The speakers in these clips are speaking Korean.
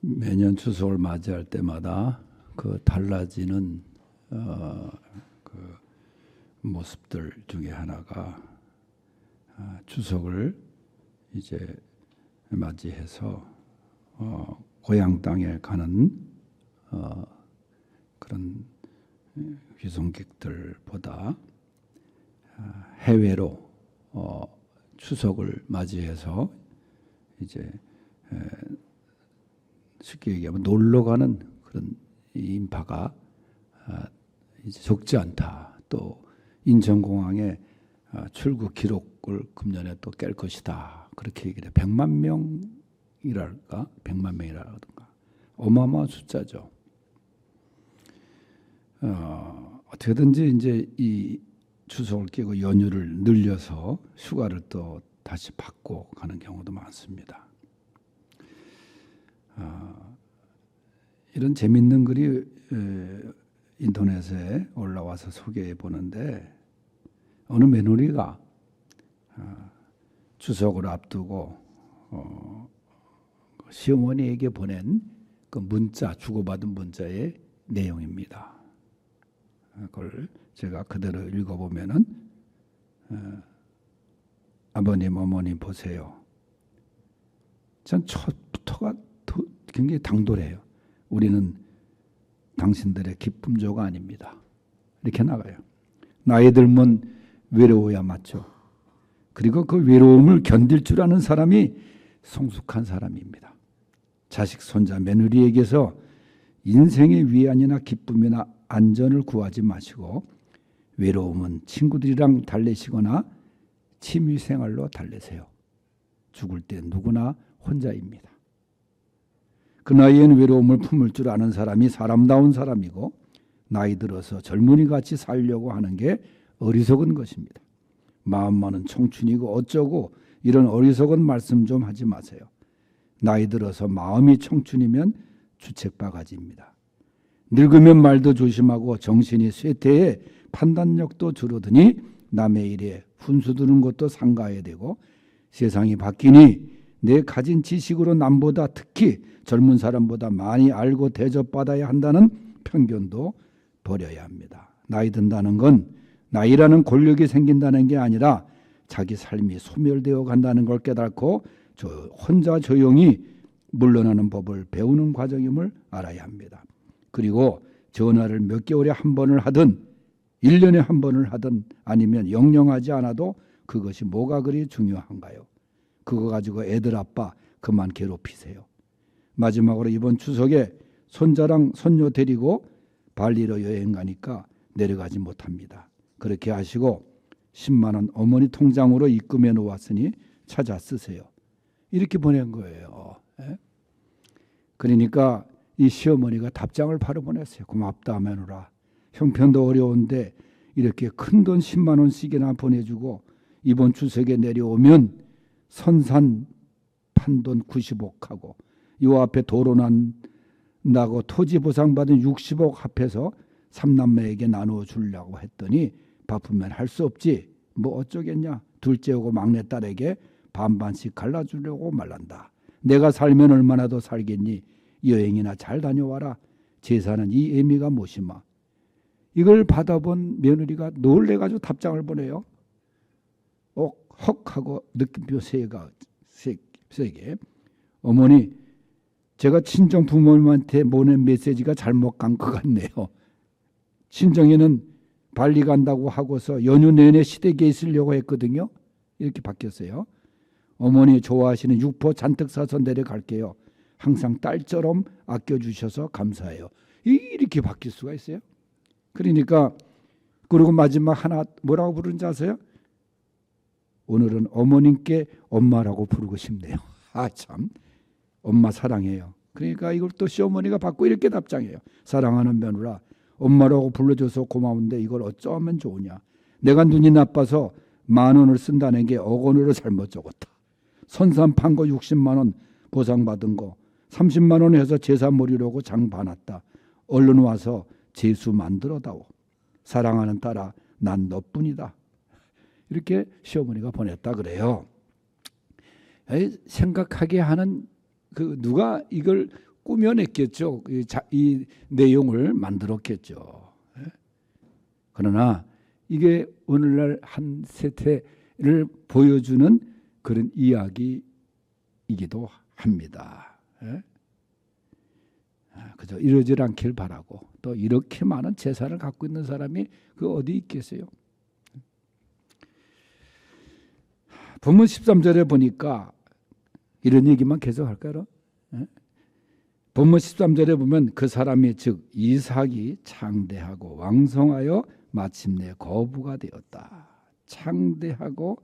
매년 추석을 맞이할 때마다 그 달라지는 그 모습들 중에 하나가 추석을 이제 맞이해서 고향 땅에 가는 그런 귀성객들보다 해외로 추석을 맞이해서 이제 쉽게 얘기하면 놀러 가는 그런 인파가 이제 적지 않다. 또 인천공항에 출국 기록을 금년에 또 깰 것이다. 그렇게 얘기를 해. 100만 명이랄까? 100만 명이라든가. 어마어마한 숫자죠. 어떻게든지 이제 이 추석을 끼고 연휴를 늘려서 휴가를 또 다시 받고 가는 경우도 많습니다. 이런 재밌는 글이 인터넷에 올라와서 소개해 보는데 어느 며느리가 추석을 앞두고 시어머니에게 보낸 그 문자, 주고받은 문자의 내용입니다. 그걸 제가 그대로 읽어보면은 아버님, 어머님 보세요. 전 첫부터가 굉장히 당돌해요. 우리는 당신들의 기쁨조가 아닙니다. 이렇게 나가요. 나이 들면 외로워야 맞죠. 그리고 그 외로움을 견딜 줄 아는 사람이 성숙한 사람입니다. 자식, 손자, 며느리에게서 인생의 위안이나 기쁨이나 안전을 구하지 마시고 외로움은 친구들이랑 달래시거나 취미생활로 달래세요. 죽을 때 누구나 혼자입니다. 그 나이에는 외로움을 품을 줄 아는 사람이 사람다운 사람이고 나이 들어서 젊은이같이 살려고 하는 게 어리석은 것입니다. 마음만은 청춘이고 어쩌고 이런 어리석은 말씀 좀 하지 마세요. 나이 들어서 마음이 청춘이면 주책바가지입니다. 늙으면 말도 조심하고 정신이 쇠퇴해 판단력도 줄어드니 남의 일에 훈수두는 것도 삼가해야 되고 세상이 바뀌니 내 가진 지식으로 남보다 특히 젊은 사람보다 많이 알고 대접받아야 한다는 편견도 버려야 합니다. 나이 든다는 건 나이라는 권력이 생긴다는 게 아니라 자기 삶이 소멸되어 간다는 걸 깨닫고 혼자 조용히 물러나는 법을 배우는 과정임을 알아야 합니다. 그리고 전화를 몇 개월에 한 번을 하든 1년에 한 번을 하든 아니면 영영하지 않아도 그것이 뭐가 그리 중요한가요? 그거 가지고 애들 아빠 그만 괴롭히세요. 마지막으로 이번 추석에 손자랑 손녀 데리고 발리로 여행 가니까 내려가지 못합니다. 그렇게 하시고 10만 원 어머니 통장으로 입금해 놓았으니 찾아 쓰세요. 이렇게 보낸 거예요. 그러니까 이 시어머니가 답장을 바로 보냈어요. 고맙다 마누라. 형편도 어려운데 이렇게 큰돈 10만 원씩이나 보내주고 이번 추석에 내려오면 선산 판돈 90억하고 요 앞에 도로 난다고 토지 보상받은 60억 합해서 삼남매에게 나누어 주려고 했더니 바쁘면 할 수 없지. 뭐 어쩌겠냐. 둘째하고 막내딸에게 반반씩 갈라주려고 말란다. 내가 살면 얼마나 더 살겠니. 여행이나 잘 다녀와라. 제사는 이 의미가 무엇이마. 이걸 받아본 며느리가 놀래가지고 답장을 보내요. 헉 하고 느낌표 세게. 어머니 제가 친정 부모님한테 보낸 메시지가 잘못 간 것 같네요. 친정에는 발리 간다고 하고서 연휴 내내 시댁에 있으려고 했거든요. 이렇게 바뀌었어요. 어머니 좋아하시는 육포 잔뜩 사서 내려갈게요. 항상 딸처럼 아껴주셔서 감사해요. 이렇게 바뀔 수가 있어요. 그러니까 그리고 마지막 하나 뭐라고 부르는지 아세요? 오늘은 어머님께 엄마라고 부르고 싶네요. 참 엄마 사랑해요. 그러니까 이걸 또 시어머니가 받고 이렇게 답장해요. 사랑하는 며느라 엄마라고 불러줘서 고마운데 이걸 어쩌면 좋으냐. 내가 눈이 나빠서 10,000원을 쓴다는 게 억원으로 잘못 적었다. 선산 판 거 60만 원 보상받은 거 30만 원 해서 제사 모리려고 장 봐놨다. 얼른 와서 제수 만들어다오. 사랑하는 딸아 난 너뿐이다. 이렇게 시어머니가 보냈다 그래요. 생각하게 하는 그 누가 이걸 꾸며냈겠죠. 이 내용을 만들었겠죠. 그러나 이게 오늘날 한 세태를 보여주는 그런 이야기이기도 합니다. 그저 이러질 않길 바라고, 또 이렇게 많은 재산을 갖고 있는 사람이 그 어디 있겠어요? 본문 13절에 보니까 이런 얘기만 계속 할까요? 본문 13절에 보면 그 사람이 즉 이삭이 창대하고 왕성하여 마침내 거부가 되었다. 창대하고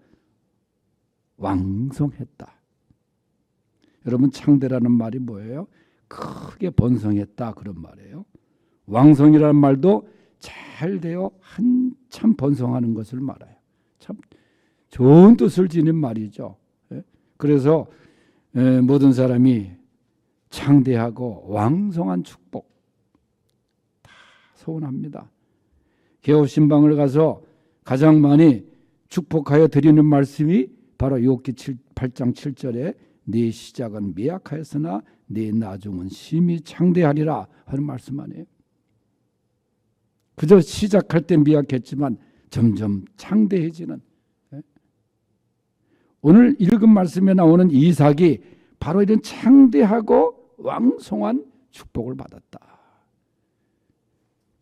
왕성했다. 여러분, 창대라는 말이 뭐예요? 크게 번성했다, 그런 말이에요. 왕성이라는 말도 잘 되어 한참 번성하는 것을 말해요. 참 좋은 뜻을 지닌 말이죠. 그래서 모든 사람이 창대하고 왕성한 축복 다 소원합니다. 개업신방을 가서 가장 많이 축복하여 드리는 말씀이 바로 욥기 8장 7절에 네 시작은 미약하였으나 네 나중은 심히 창대하리라 하는 말씀 아니에요. 그저 시작할 때 미약했지만 점점 창대해지는, 오늘 읽은 말씀에 나오는 이삭이 바로 이런 창대하고 왕성한 축복을 받았다.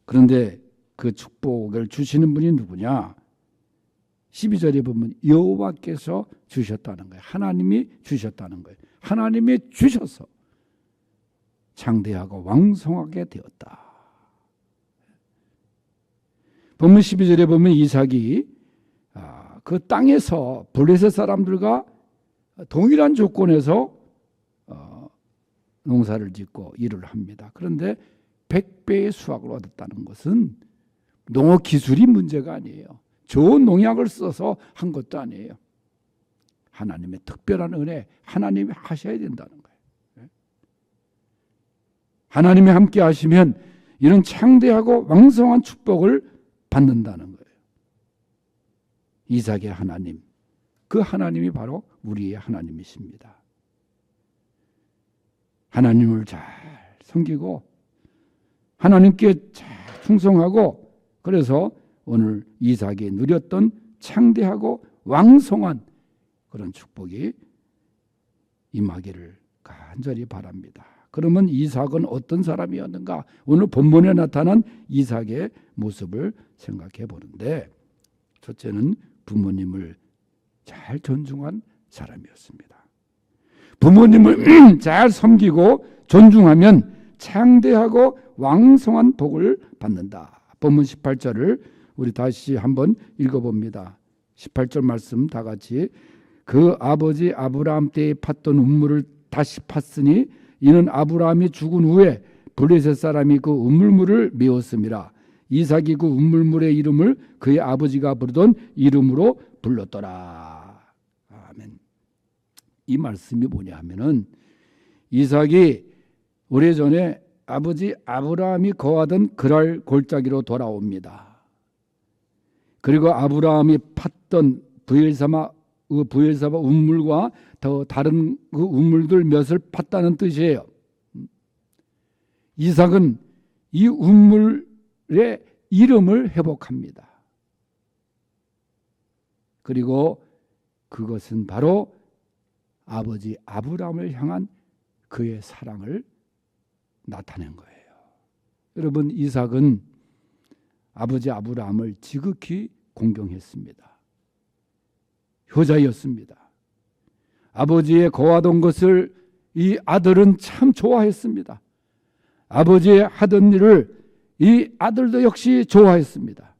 그런데 그 축복을 주시는 분이 누구냐? 12절에 보면 여호와께서 주셨다는 거예요. 하나님이 주셨다는 거예요. 하나님이 주셔서 창대하고 왕성하게 되었다. 본문 12절에 보면 이삭이 그 땅에서 블레셋 사람들과 동일한 조건에서 농사를 짓고 일을 합니다. 그런데 100배의 수확을 얻었다는 것은 농업 기술이 문제가 아니에요. 좋은 농약을 써서 한 것도 아니에요. 하나님의 특별한 은혜, 하나님이 하셔야 된다는 거예요. 하나님이 함께 하시면 이런 창대하고 왕성한 축복을 받는다는 거예요. 이삭의 하나님, 그 하나님이 바로 우리의 하나님이십니다. 하나님을 잘 섬기고 하나님께 잘 충성하고, 그래서 오늘 이삭이 누렸던 창대하고 왕성한 그런 축복이 임하기를 간절히 바랍니다. 그러면 이삭은 어떤 사람이었는가? 오늘 본문에 나타난 이삭의 모습을 생각해 보는데, 첫째는 부모님을 잘 존중한 사람이었습니다. 부모님을 잘 섬기고 존중하면 창대하고 왕성한 복을 받는다. 본문 18절을 우리 다시 한번 읽어봅니다. 18절 말씀 다 같이. 그 아버지 아브라함 때에 팠던 우물을 다시 팠으니 이는 아브라함이 죽은 후에 블레셋 사람이 그 우물물을 메웠음이라. 이삭이 그 우물물의 이름을 그의 아버지가 부르던 이름으로 불렀더라. 아멘. 이 말씀이 뭐냐 하면은 이삭이 오래전에 아버지 아브라함이 거하던 그랄 골짜기로 돌아옵니다. 그리고 아브라함이 팠던 브엘사바 우물과 더 다른 그 우물들 몇을 팠다는 뜻이에요. 이삭은 이 우물의 이름을 회복합니다. 그리고 그것은 바로 아버지 아브라함을 향한 그의 사랑을 나타낸 거예요. 여러분, 이삭은 아버지 아브라함을 지극히 공경했습니다. 효자였습니다. 아버지의 거하던 것을 이 아들은 참 좋아했습니다. 아버지의 하던 일을 이 아들도 역시 좋아했습니다.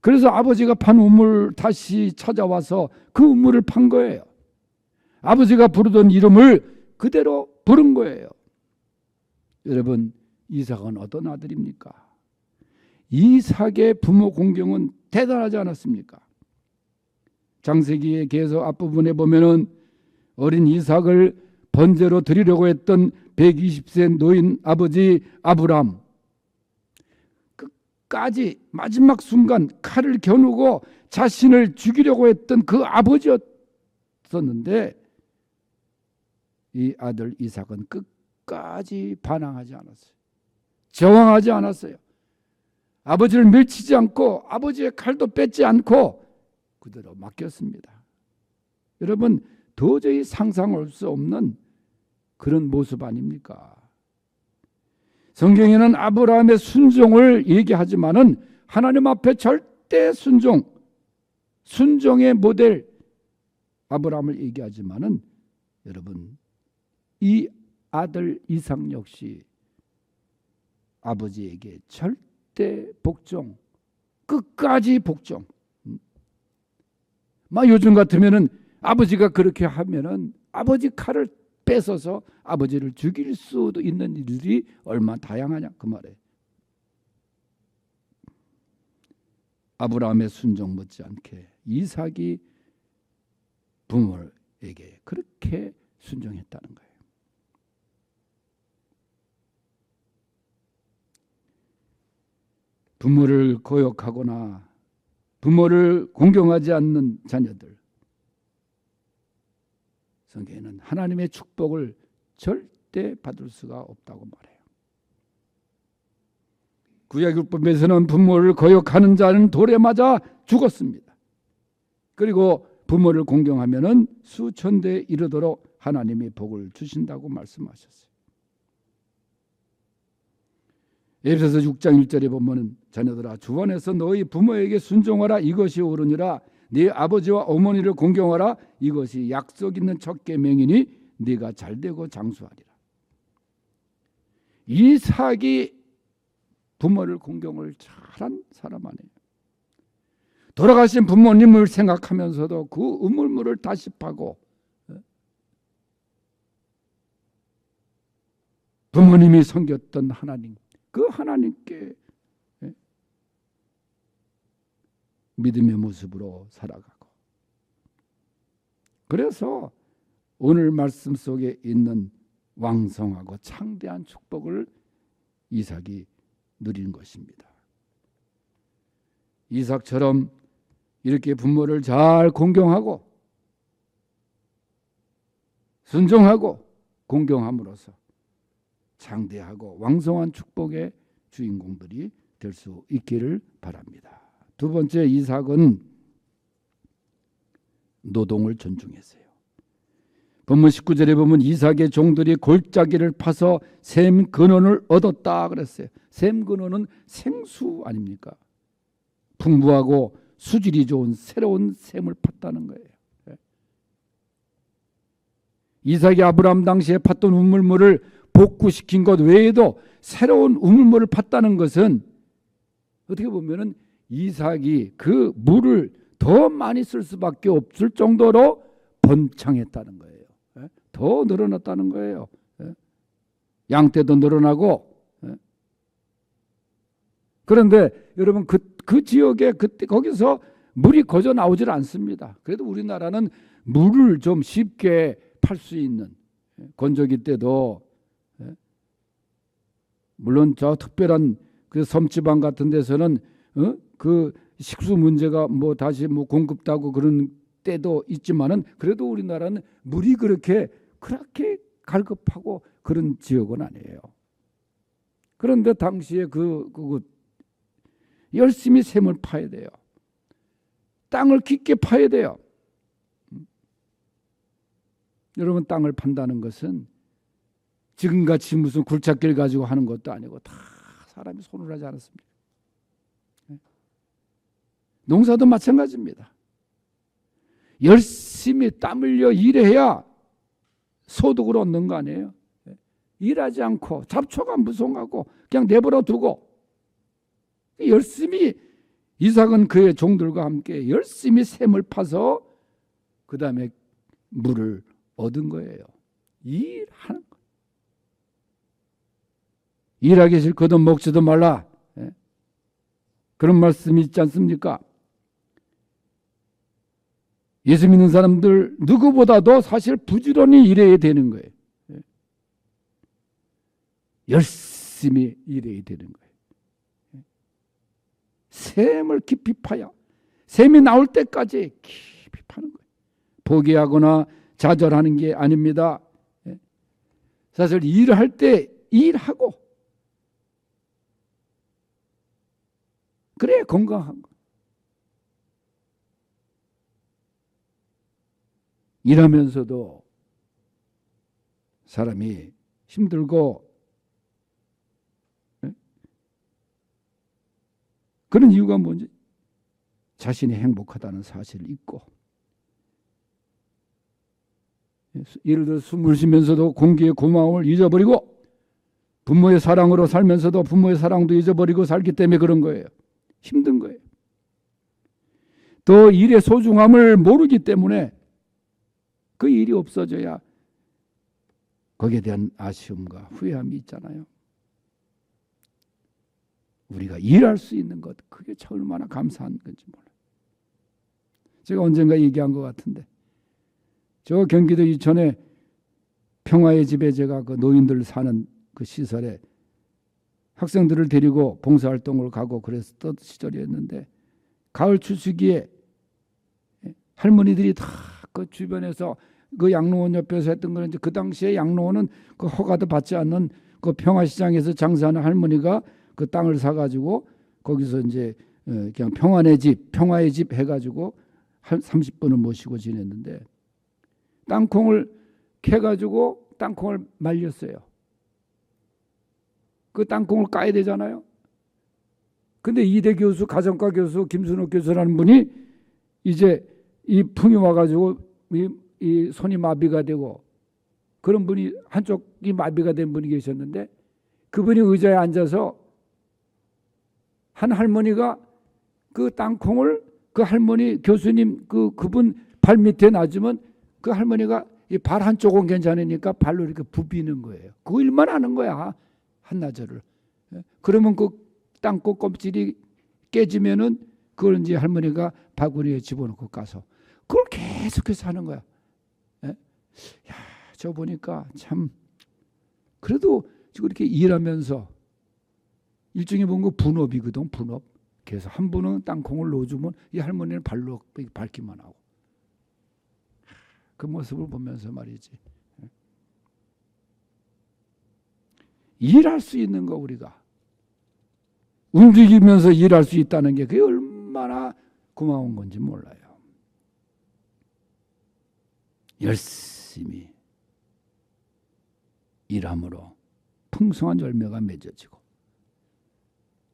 그래서 아버지가 판 우물 다시 찾아와서 그 우물을 판 거예요. 아버지가 부르던 이름을 그대로 부른 거예요. 여러분, 이삭은 어떤 아들입니까? 이삭의 부모 공경은 대단하지 않았습니까? 창세기의 계속 앞부분에 보면은 어린 이삭을 번제로 드리려고 했던 120세 노인 아버지 아브람, 끝까지 마지막 순간 칼을 겨누고 자신을 죽이려고 했던 그 아버지였었는데, 이 아들 이삭은 끝까지 반항하지 않았어요. 저항하지 않았어요. 아버지를 밀치지 않고 아버지의 칼도 뺏지 않고 그대로 맡겼습니다. 여러분, 도저히 상상할 수 없는 그런 모습 아닙니까? 성경에는 아브라함의 순종을 얘기하지만은 하나님 앞에 절대 순종의 모델 아브라함을 얘기하지만은 여러분, 이 아들 이삭 역시 아버지에게 절대 복종, 끝까지 복종. 막 요즘 같으면은 아버지가 그렇게 하면은 아버지 칼을 뺏어서 아버지를 죽일 수도 있는 일들이 얼마나 다양하냐 그 말이에요. 아브라함의 순종 못지않게 이삭이 부모에게 그렇게 순종했다는 거예요. 부모를 거역하거나 부모를 공경하지 않는 자녀들, 성경에는 하나님의 축복을 절대 받을 수가 없다고 말해요. 구약율법에서는 부모를 거역하는 자는 돌에 맞아 죽었습니다. 그리고 부모를 공경하면은 수천 대에 이르도록 하나님이 복을 주신다고 말씀하셨어요. 에베소서 6장 1절에 보면은 자녀들아 주 안에서 너희 부모에게 순종하라 이것이 옳으니라 네 아버지와 어머니를 공경하라 이것이 약속 있는 첫 계명이니 네가 잘되고 장수하리라. 이삭이 부모를 공경을 잘한 사람 아니에요. 돌아가신 부모님을 생각하면서도 그 우물물을 다시 파고 부모님이 섬겼던 하나님, 그 하나님께 믿음의 모습으로 살아가고, 그래서 오늘 말씀 속에 있는 왕성하고 창대한 축복을 이삭이 누린 것입니다. 이삭처럼 이렇게 부모를 잘 공경하고 순종하고 공경함으로써 창대하고 왕성한 축복의 주인공들이 될 수 있기를 바랍니다. 두 번째, 이삭은 노동을 존중했어요. 본문 19절에 보면 이삭의 종들이 골짜기를 파서 샘 근원을 얻었다 그랬어요. 샘 근원은 생수 아닙니까? 풍부하고 수질이 좋은 새로운 샘을 팠다는 거예요. 이삭이 아브라함 당시에 팠던 우물물을 복구시킨 것 외에도 새로운 우물물을 팠다는 것은 어떻게 보면은 이삭이 그 물을 더 많이 쓸 수밖에 없을 정도로 번창했다는 거예요. 더 늘어났다는 거예요. 양떼도 늘어나고. 그런데 여러분 그 지역에 그때 거기서 물이 거저 나오질 않습니다. 그래도 우리나라는 물을 좀 쉽게 팔 수 있는, 건조기 때도 물론 저 특별한 그 섬지방 같은 데서는 그 식수 문제가 뭐 다시 뭐 공급되고 그런 때도 있지만은 그래도 우리나라는 물이 그렇게 갈급하고 그런 지역은 아니에요. 그런데 당시에 그 열심히 샘을 파야 돼요. 땅을 깊게 파야 돼요. 여러분, 땅을 판다는 것은 지금같이 무슨 굴착기를 가지고 하는 것도 아니고 다 사람이 손을 하지 않았습니까? 농사도 마찬가지입니다. 열심히 땀 흘려 일해야 소득을 얻는 거 아니에요? 일하지 않고 잡초가 무성하고 그냥 내버려 두고 열심히 이삭은 그의 종들과 함께 열심히 샘을 파서 그 다음에 물을 얻은 거예요. 일하는 거. 일하기 싫거든 먹지도 말라. 그런 말씀이 있지 않습니까? 예수 믿는 사람들 누구보다도 사실 부지런히 일해야 되는 거예요. 열심히 일해야 되는 거예요. 샘을 깊이 파야 샘이 나올 때까지 깊이 파는 거예요. 포기하거나 좌절하는 게 아닙니다. 사실 일할 때 일하고 그래 건강한 거. 일하면서도 사람이 힘들고 그런 이유가 뭔지 자신이 행복하다는 사실을 잊고 예를 들어 숨을 쉬면서도 공기의 고마움을 잊어버리고 부모의 사랑으로 살면서도 부모의 사랑도 잊어버리고 살기 때문에 그런 거예요. 힘든 거예요. 또 일의 소중함을 모르기 때문에 그 일이 없어져야 거기에 대한 아쉬움과 후회함이 있잖아요. 우리가 일할 수 있는 것, 그게 참 얼마나 감사한 건지 몰라요. 제가 언젠가 얘기한 것 같은데 저 경기도 이천에 평화의 집에 제가 그 노인들 사는 그 시설에 학생들을 데리고 봉사활동을 가고 그랬던 시절이었는데 가을 추수기에 할머니들이 다 그 주변에서 그 양로원 옆에서 했던 거는 이제 그 당시에 양로원은 그 허가도 받지 않는 그 평화시장에서 장사하는 할머니가 그 땅을 사가지고 거기서 이제 그냥 평화의 집 해가지고 한 30분을 모시고 지냈는데 땅콩을 캐가지고 땅콩을 말렸어요. 그 땅콩을 까야 되잖아요. 근데 이대 교수, 가정과 교수, 김순옥 교수라는 분이 이제 이 풍이 와가지고 이 손이 마비가 되고 그런 분이 한쪽이 마비가 된 분이 계셨는데 그분이 의자에 앉아서 한 할머니가 그 땅콩을 그 할머니 교수님 그분 발 밑에 놔주면 그 할머니가 이 발 한쪽은 괜찮으니까 발로 이렇게 부비는 거예요. 그 일만 하는 거야. 한나절을. 그러면 그 땅콩 껍질이 깨지면은 그걸 이제 할머니가 바구니에 집어넣고 가서 그걸 계속해서 하는 거야. 야, 저 보니까 참 그래도 지금 이렇게 일하면서 일종의 뭔가 분업이거든. 분업. 그래서 한 분은 땅콩을 넣어주면 이 할머니는 발로 밟기만 하고 그 모습을 보면서 말이지. 일할 수 있는 거 우리가 움직이면서 일할 수 있다는 게 그게 얼마나 고마운 건지 몰라요. 열심히 일함으로 풍성한 열매가 맺어지고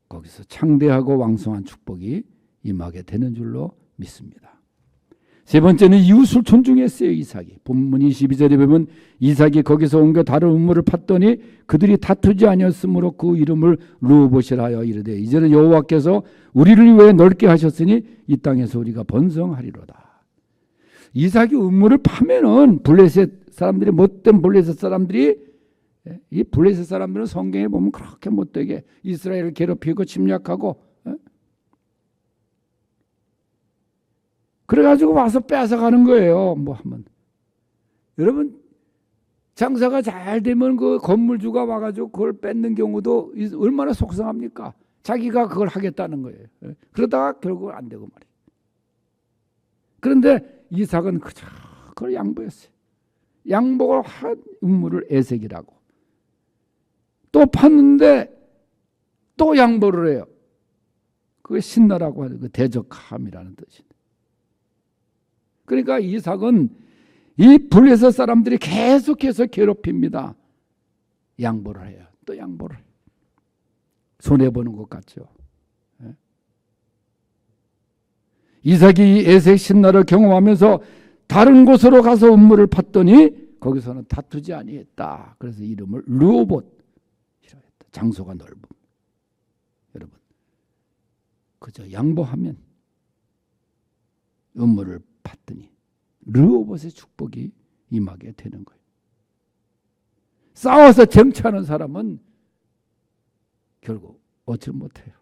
거기서 창대하고 왕성한 축복이 임하게 되는 줄로 믿습니다. 세 번째는 이웃을 존중했어요. 이삭이. 본문 22절에 보면 이삭이 거기서 옮겨 다른 우물을 팠더니 그들이 다투지 아니었으므로 그 이름을 르호봇이라 하여 이르되 이제는 여호와께서 우리를 위해 넓게 하셨으니 이 땅에서 우리가 번성하리로다. 이삭이 우물을 파면은 블레셋 사람들이 못된 블레셋 사람들이 이 블레셋 사람들은 성경에 보면 그렇게 못되게 이스라엘을 괴롭히고 침략하고 그래가지고 와서 뺏어가는 거예요. 뭐 하면 여러분 장사가 잘 되면 그 건물주가 와가지고 그걸 뺏는 경우도 얼마나 속상합니까? 자기가 그걸 하겠다는 거예요. 그러다가 결국 안 되고 말이에요. 그런데 이삭은 그걸 양보했어요. 양보를 한 음물을 에색이라고. 또 팠는데 또 양보를 해요. 그게 신나라고 하는 그 대적함이라는 뜻인데. 그러니까 이삭은 이 블레셋 사람들이 계속해서 괴롭힙니다. 양보를 해요. 또 양보를 해요. 손해보는 것 같죠. 이삭이 에색 신나를 경험하면서 다른 곳으로 가서 음물을 팠더니 거기서는 다투지 아니했다. 그래서 이름을 르호봇이라고 했다. 장소가 넓음. 여러분 그저 양보하면 음물을 팠더니 르호봇의 축복이 임하게 되는 거예요. 싸워서 정치하는 사람은 결국 얻지 못해요.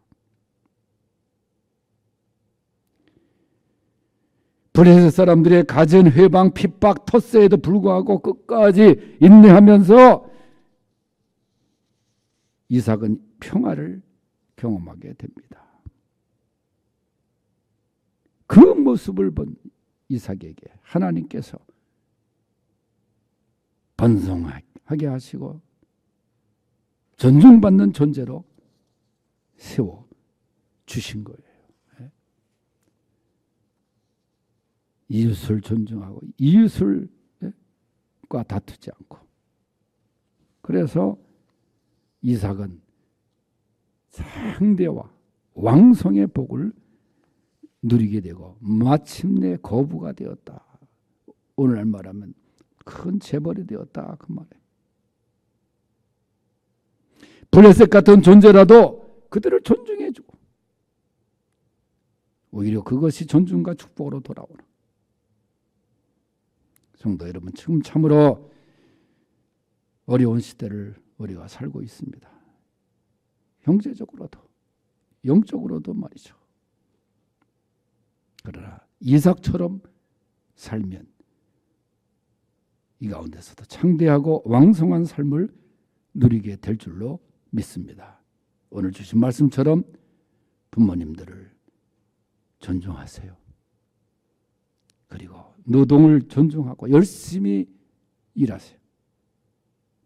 블레셋 사람들의 가진 회방, 핍박, 텃세에도 불구하고 끝까지 인내하면서 이삭은 평화를 경험하게 됩니다. 그 모습을 본 이삭에게 하나님께서 번성하게 하게 하시고 존중받는 존재로 세워 주신 거예요. 이웃을 존중하고 이웃과 다투지 않고. 그래서 이삭은 창대와 왕성의 복을 누리게 되고 마침내 거부가 되었다. 오늘날 말하면 큰 재벌이 되었다 그 말이에요. 블레셋 같은 존재라도 그들을 존중해주고 오히려 그것이 존중과 축복으로 돌아오는. 성도 여러분, 지금 참으로 어려운 시대를 우리가 살고 있습니다. 경제적으로도 영적으로도 말이죠. 그러나 이삭처럼 살면 이 가운데서도 창대하고 왕성한 삶을 누리게 될 줄로 믿습니다. 오늘 주신 말씀처럼 부모님들을 존중하세요. 그리고 노동을 존중하고 열심히 일하세요.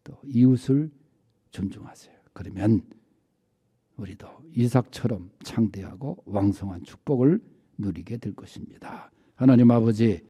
또 이웃을 존중하세요. 그러면 우리도 이삭처럼 창대하고 왕성한 축복을 누리게 될 것입니다. 하나님 아버지,